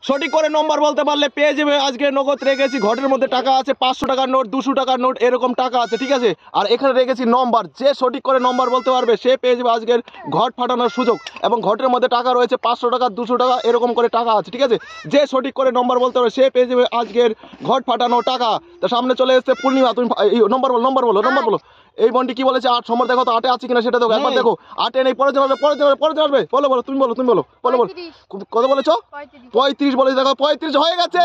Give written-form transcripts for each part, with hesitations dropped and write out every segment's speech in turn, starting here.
সঠিক করে নম্বর বলতে পারলে পেয়ে যাবে আজকে নগদ রেখেছি ঘটের মধ্যে টাকা আছে 500 টাকার নোট 200 টাকার নোট এরকম টাকা আছে ঠিক আছে। আর এখানে রেখেছি নম্বর, যে সঠিক করে নম্বর বলতে পারবে সে পেয়ে যাবে আজকের ঘট ফাটানোর সুযোগ। এবং ঘটের মধ্যে টাকা রয়েছে 500 টাকা 200 টাকা এরকম করে টাকা আছে ঠিক আছে। যে সঠিক করে নম্বর বলতে পারবে সে পেয়ে যাবে আজকের ঘট ফাটানো টাকা। তো সামনে চলে এসেছে পূর্ণিমা, তুমি নম্বর বলো নম্বর বলো নম্বর বলো। এই বন্টি কি বলেছে 8 নম্বর দেখো তো 8 আছে কিনা সেটা দেখো একবার দেখো। 8 নেই, পরে জানাবে বলো বলো তুমি বলো তুমি বলো বলো বলো কত বলেছো 35 বলে দেখো 35 হয়ে গেছে।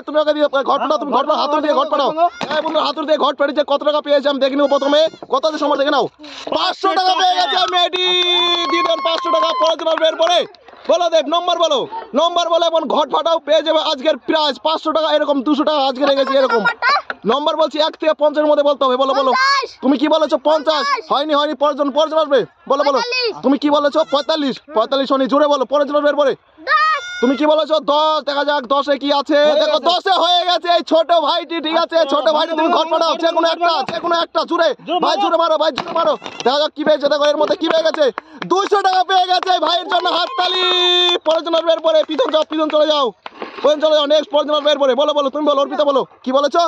তুমি ওকে দিয়ে ঘট পাঠাও, তুমি ঘট পাঠাও হাতুড়ি দিয়ে ঘট পাঠাও। এই বন্ধু হাতুড়ি দিয়ে ঘট পাঠিয়েছে, কত টাকা পেয়েছে আমি দেখে নেবো প্রথমে। কত আছে সময় দেখে নাও, 500 টাকা পেয়ে গেছে মেয়েটি। দিয়ে দেন 500 টাকা, পরে জানাবে এরপরে বলো দেব নম্বর বলো নম্বর বলো এবং ঘট ফাটাও পেয়ে যাবে আজকের প্রাইস 500 টাকা এরকম 200 টাকা আজকে রেখেছি এরকম নম্বর বলছি 1 থেকে 50 এর মধ্যে বলতে হবে। বলো বলো তুমি কি বলেছো 50 হয়নি হয়নি পরজন আসবে বলো বলো তুমি কি বলেছো 45 হয়নি জোরে বলো পরজন আসবে এরপরে। তুমি কি বলেছো 10 দেখা যাক 10 এ কি আছে দেখো 10 এ হয়ে গেছে এই ছোট ভাইটি ঠিক আছে। ছোট ভাইটি তুমি ঘট পাঠাও যে কোনো একটা জুড়ে ভাই জুড়ে মারো ভাই জুড়ে মারো। দেখা যাক কি পেয়েছে দেখো এর মধ্যে কি পেয়ে গেছে 200 টাকা পেয়ে গেছে ভাইয়ের জন্য হাততালি। পরজন আসবে এরপরে পিছন চলে যাও নেক্সট পরজন আসবে এরপরে বলো বলো তুমি বলো অর্পিতা বলো কি বলেছো।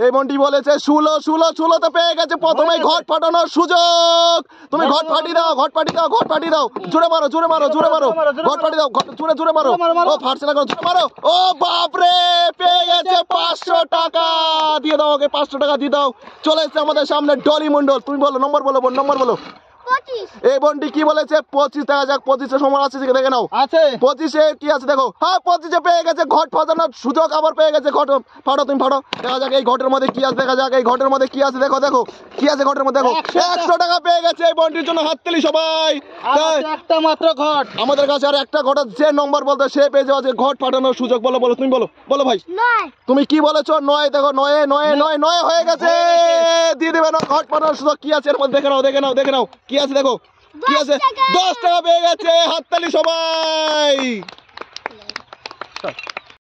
এই মন্টি বলেছে 16 তো পেয়ে গেছে প্রথমেই ঘট ফাটানোর সুযোগ। তুমি ঘট ফাটিয়ে দাও জুড়ে মারো ঘট ফাটিয়ে দাও জুড়ে মারো। ও ফাটছে না জুড়ে মারো। ও বাপ রে পেয়ে গেছে 500 টাকা। দিয়ে দাও ওকে 500 টাকা দিয়ে দাও। চলে এসেছে আমাদের সামনে ডলি মন্ডল, তুমি বলো নম্বর বলো নম্বর বলো। এই বন্টি কি বলেছে 25 দেখা যাক 25 এর সময় আছে দেখে নাও আছে 25 এ কি আছে দেখো। হ্যাঁ 25 এ পেয়ে গেছে ঘট ফাটানোর সুযোগ আবার পেয়ে গেছে ঘট ফাটো তুমি ফাটো। দেখা যাক এই ঘটের মধ্যে কি আছে দেখা যাক এই ঘটের মধ্যে কি আছে দেখো কি আছে ঘটের মধ্যে দেখো 100 টাকা পেয়ে গেছে এই বন্টির জন্য হাততালি সবাই। একটা মাত্র ঘট আমাদের কাছে আর একটা ঘট যে নম্বর বলতে সে পেয়ে যাবে ঘট ফাটানোর সুযোগ। বলো বলো তুমি বলো ভাই তুমি কি বলেছো 9 দেখো 9 হয়ে গেছে দিয়ে দেবে না ঘট ফাটানোর সুযোগ। কি আছে এর মধ্যে দেখে নাও কি আছে দেখো কি আছে 10 টাকা পেয়ে গেছে হাততালি সবাই।